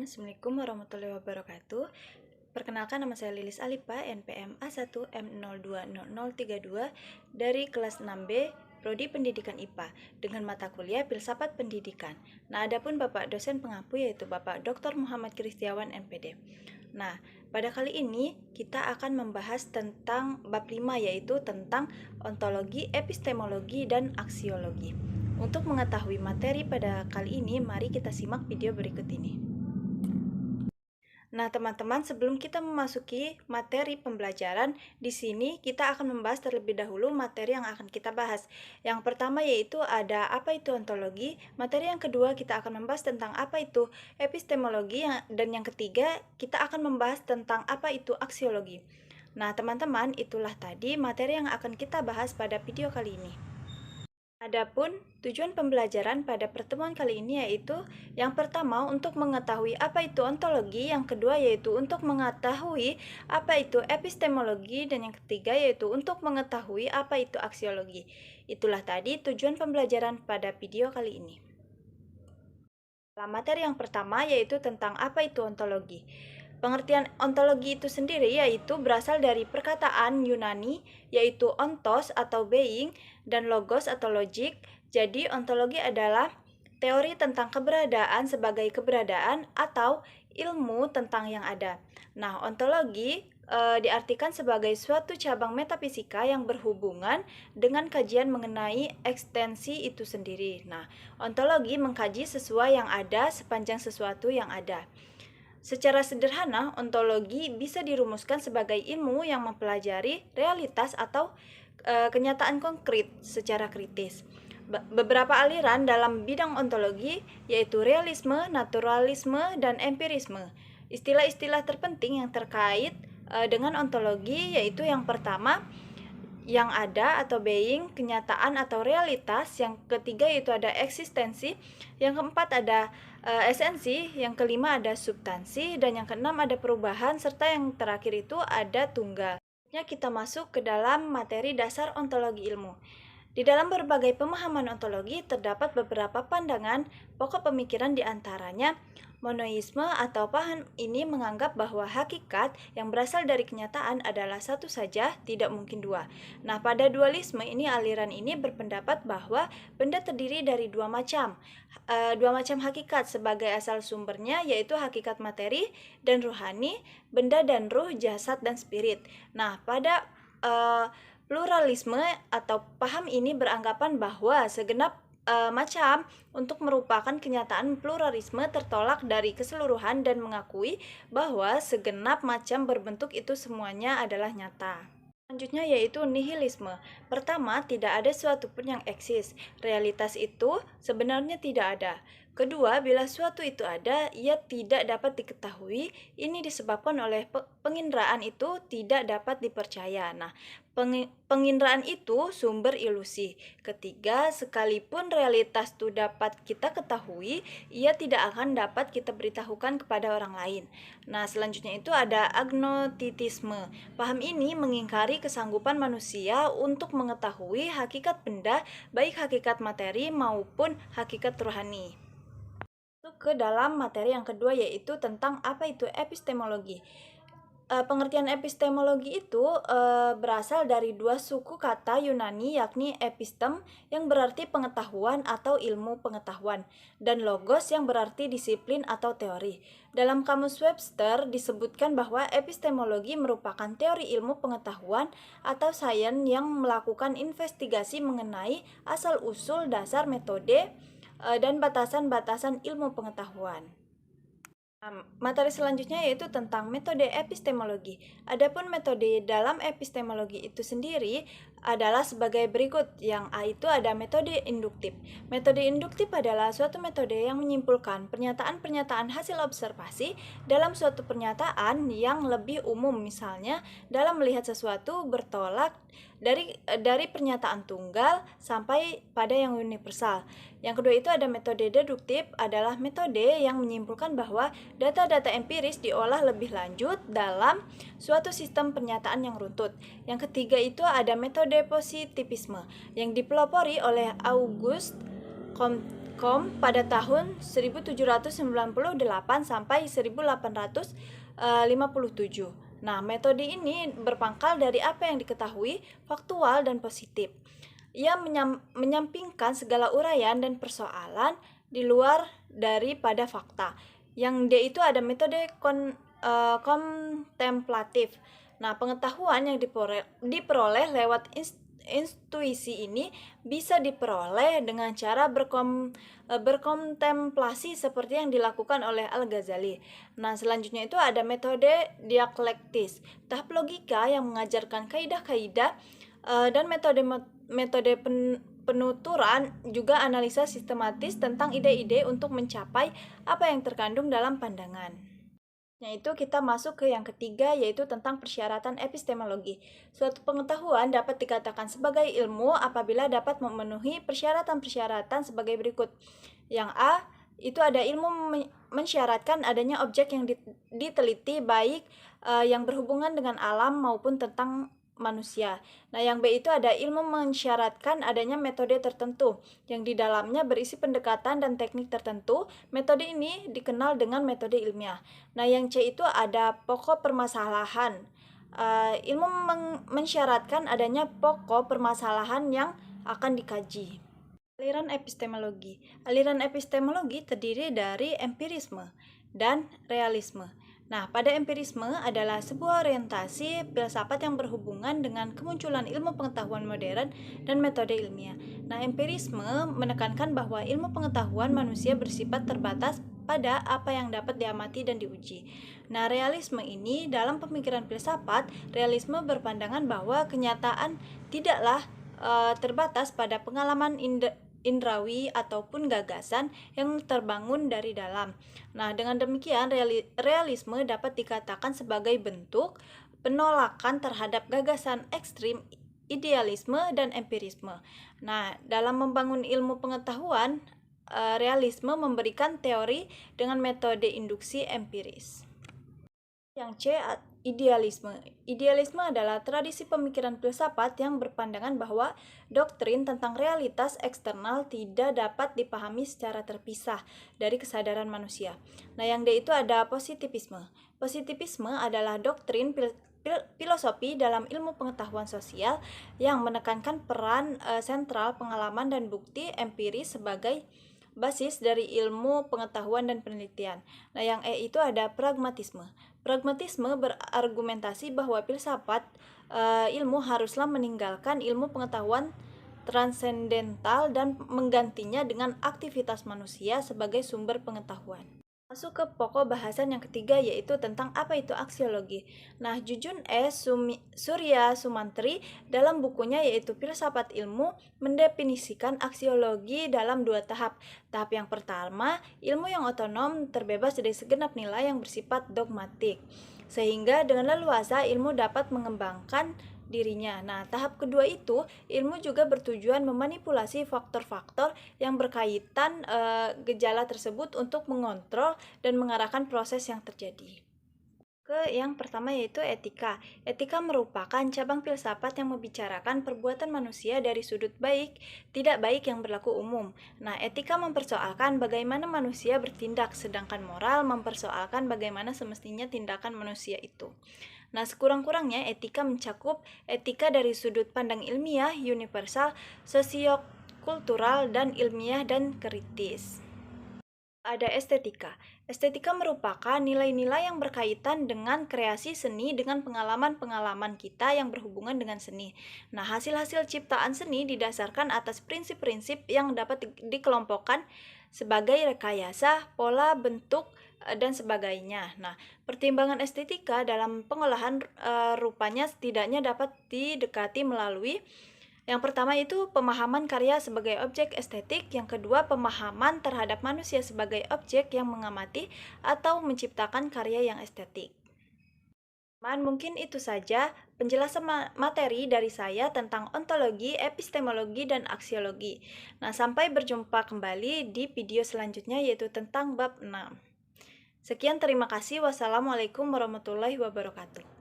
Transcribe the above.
Assalamualaikum warahmatullahi wabarakatuh. Perkenalkan, nama saya Lilis Alipa, NPM A1M020032 dari kelas 6B, Prodi Pendidikan IPA, dengan mata kuliah Filsafat Pendidikan. Nah, adapun Bapak dosen pengampu yaitu Bapak Dr. Muhammad Kristiawan, MPD. Nah, pada kali ini kita akan membahas tentang bab 5, yaitu tentang ontologi, epistemologi, dan aksiologi. Untuk mengetahui materi pada kali ini, mari kita simak video berikut ini. Nah, teman-teman, sebelum kita memasuki materi pembelajaran, di sini kita akan membahas terlebih dahulu materi yang akan kita bahas. Yang pertama yaitu ada apa itu ontologi, materi yang kedua kita akan membahas tentang apa itu epistemologi, dan yang ketiga kita akan membahas tentang apa itu aksiologi. Nah, teman-teman, itulah tadi materi yang akan kita bahas pada video kali ini. Adapun tujuan pembelajaran pada pertemuan kali ini yaitu yang pertama untuk mengetahui apa itu ontologi, yang kedua yaitu untuk mengetahui apa itu epistemologi, dan yang ketiga yaitu untuk mengetahui apa itu aksiologi. Itulah tadi tujuan pembelajaran pada video kali ini. Materi yang pertama yaitu tentang apa itu ontologi. Pengertian ontologi itu sendiri yaitu berasal dari perkataan Yunani yaitu ontos atau being dan logos atau logic. Jadi ontologi adalah teori tentang keberadaan sebagai keberadaan atau ilmu tentang yang ada. Nah, ontologi diartikan sebagai suatu cabang metafisika yang berhubungan dengan kajian mengenai ekstensi itu sendiri. Nah, ontologi mengkaji sesuai yang ada sepanjang sesuatu yang ada. Secara sederhana, ontologi bisa dirumuskan sebagai ilmu yang mempelajari realitas atau kenyataan konkret secara kritis. Beberapa aliran dalam bidang ontologi yaitu realisme, naturalisme, dan empirisme. Istilah-istilah terpenting yang terkait dengan ontologi yaitu yang pertama yang ada atau being, kenyataan atau realitas, yang ketiga yaitu ada eksistensi, yang keempat ada esensi, yang kelima ada substansi, dan yang keenam ada perubahan, serta yang terakhir itu ada tunggal. Kita masuk ke dalam materi dasar ontologi ilmu. Di dalam berbagai pemahaman ontologi terdapat beberapa pandangan pokok pemikiran, diantaranya monoisme atau paham ini menganggap bahwa hakikat yang berasal dari kenyataan adalah satu saja, tidak mungkin dua. Nah, pada dualisme ini aliran ini berpendapat bahwa benda terdiri dari dua macam hakikat sebagai asal sumbernya, yaitu hakikat materi dan rohani, benda dan ruh, jasad dan spirit. Nah, pada pluralisme atau paham ini beranggapan bahwa segenap macam untuk merupakan kenyataan pluralisme tertolak dari keseluruhan dan mengakui bahwa segenap macam berbentuk itu semuanya adalah nyata. Selanjutnya yaitu nihilisme. Pertama, tidak ada suatu pun yang eksis. Realitas itu sebenarnya tidak ada. Kedua, bila suatu itu ada, ia tidak dapat diketahui. Ini disebabkan oleh penginderaan itu tidak dapat dipercaya. Nah, penginderaan itu sumber ilusi. Ketiga, sekalipun realitas itu dapat kita ketahui, ia tidak akan dapat kita beritahukan kepada orang lain. Nah, selanjutnya itu ada agnostitisme. Paham ini mengingkari kesanggupan manusia untuk mengetahui hakikat benda, baik hakikat materi maupun hakikat rohani. Ke dalam materi yang kedua yaitu tentang apa itu epistemologi. Pengertian epistemologi itu berasal dari dua suku kata Yunani, yakni epistem yang berarti pengetahuan atau ilmu pengetahuan, dan logos yang berarti disiplin atau teori. Dalam kamus Webster disebutkan bahwa epistemologi merupakan teori ilmu pengetahuan atau sains yang melakukan investigasi mengenai asal-usul, dasar, metode, dan batasan-batasan ilmu pengetahuan. Materi selanjutnya yaitu tentang metode epistemologi. Adapun metode dalam epistemologi itu sendiri adalah sebagai berikut. Yang A itu ada metode induktif. Metode induktif adalah suatu metode yang menyimpulkan pernyataan-pernyataan hasil observasi dalam suatu pernyataan yang lebih umum. Misalnya, dalam melihat sesuatu bertolak dari pernyataan tunggal sampai pada yang universal. Yang kedua itu ada metode deduktif, adalah metode yang menyimpulkan bahwa data-data empiris diolah lebih lanjut dalam suatu sistem pernyataan yang runtut. Yang ketiga itu ada metode positivisme yang dipelopori oleh Auguste kom pada tahun 1798 sampai 1857. Nah, metode ini berpangkal dari apa yang diketahui, faktual dan positif. Ia menyampingkan segala uraian dan persoalan di luar daripada fakta. Yang D itu ada metode kontemplatif. Nah, pengetahuan yang diperoleh lewat intuisi ini bisa diperoleh dengan cara berkontemplasi seperti yang dilakukan oleh Al-Ghazali. Nah, selanjutnya itu ada metode dialektis, tahap logika yang mengajarkan kaidah-kaidah dan metode penuturan, juga analisa sistematis tentang ide-ide untuk mencapai apa yang terkandung dalam pandangan. Yaitu kita masuk ke yang ketiga, yaitu tentang persyaratan epistemologi. Suatu pengetahuan dapat dikatakan sebagai ilmu apabila dapat memenuhi persyaratan-persyaratan sebagai berikut. Yang A, itu ada ilmu mensyaratkan adanya objek yang diteliti, baik yang berhubungan dengan alam maupun tentang manusia. Nah, yang B itu ada ilmu mensyaratkan adanya metode tertentu yang di dalamnya berisi pendekatan dan teknik tertentu. Metode ini dikenal dengan metode ilmiah. Nah, yang C itu ada pokok permasalahan. Ilmu mensyaratkan adanya pokok permasalahan yang akan dikaji. Aliran epistemologi. Aliran epistemologi terdiri dari empirisme dan realisme. Nah, pada empirisme adalah sebuah orientasi filsafat yang berhubungan dengan kemunculan ilmu pengetahuan modern dan metode ilmiah. Nah, empirisme menekankan bahwa ilmu pengetahuan manusia bersifat terbatas pada apa yang dapat diamati dan diuji. Nah, realisme ini dalam pemikiran filsafat, realisme berpandangan bahwa kenyataan tidaklah terbatas pada pengalaman indrawi ataupun gagasan yang terbangun dari dalam. Nah, dengan demikian realisme dapat dikatakan sebagai bentuk penolakan terhadap gagasan ekstrim, idealisme dan empirisme. Nah, dalam membangun ilmu pengetahuan, realisme memberikan teori dengan metode induksi empiris. Yang C, idealisme. Idealisme adalah tradisi pemikiran filsafat yang berpandangan bahwa doktrin tentang realitas eksternal tidak dapat dipahami secara terpisah dari kesadaran manusia. Nah, yang D itu ada positivisme. Positivisme adalah doktrin filosofi dalam ilmu pengetahuan sosial yang menekankan peran sentral pengalaman dan bukti empiris sebagai basis dari ilmu pengetahuan dan penelitian. Nah, yang E itu ada pragmatisme. Pragmatisme berargumentasi bahwa filsafat ilmu haruslah meninggalkan ilmu pengetahuan transendental dan menggantinya dengan aktivitas manusia sebagai sumber pengetahuan. Masuk ke pokok bahasan yang ketiga, yaitu tentang apa itu aksiologi. Nah, Jujun Surya Sumantri dalam bukunya yaitu Filsafat Ilmu mendefinisikan aksiologi dalam dua tahap. Tahap yang pertama, ilmu yang otonom terbebas dari segenap nilai yang bersifat dogmatik, sehingga dengan leluasa ilmu dapat mengembangkan dirinya. Nah, tahap kedua itu, ilmu juga bertujuan memanipulasi faktor-faktor yang berkaitan gejala tersebut untuk mengontrol dan mengarahkan proses yang terjadi. Ke yang pertama yaitu etika. Etika merupakan cabang filsafat yang membicarakan perbuatan manusia dari sudut baik, tidak baik yang berlaku umum. Nah, etika mempersoalkan bagaimana manusia bertindak, sedangkan moral mempersoalkan bagaimana semestinya tindakan manusia itu. Nah, sekurang-kurangnya etika mencakup etika dari sudut pandang ilmiah, universal, sosiokultural, dan ilmiah dan kritis. Ada estetika. Estetika merupakan nilai-nilai yang berkaitan dengan kreasi seni dengan pengalaman-pengalaman kita yang berhubungan dengan seni. Nah, hasil-hasil ciptaan seni didasarkan atas prinsip-prinsip yang dapat dikelompokkan sebagai rekayasa, pola, bentuk, dan sebagainya. Nah, pertimbangan estetika dalam pengolahan rupanya setidaknya dapat didekati melalui yang pertama itu pemahaman karya sebagai objek estetik, yang kedua pemahaman terhadap manusia sebagai objek yang mengamati atau menciptakan karya yang estetik. Mungkin itu saja penjelasan materi dari saya tentang ontologi, epistemologi, dan aksiologi. Nah, sampai berjumpa kembali di video selanjutnya yaitu tentang bab 6. Sekian, terima kasih. Wassalamualaikum warahmatullahi wabarakatuh.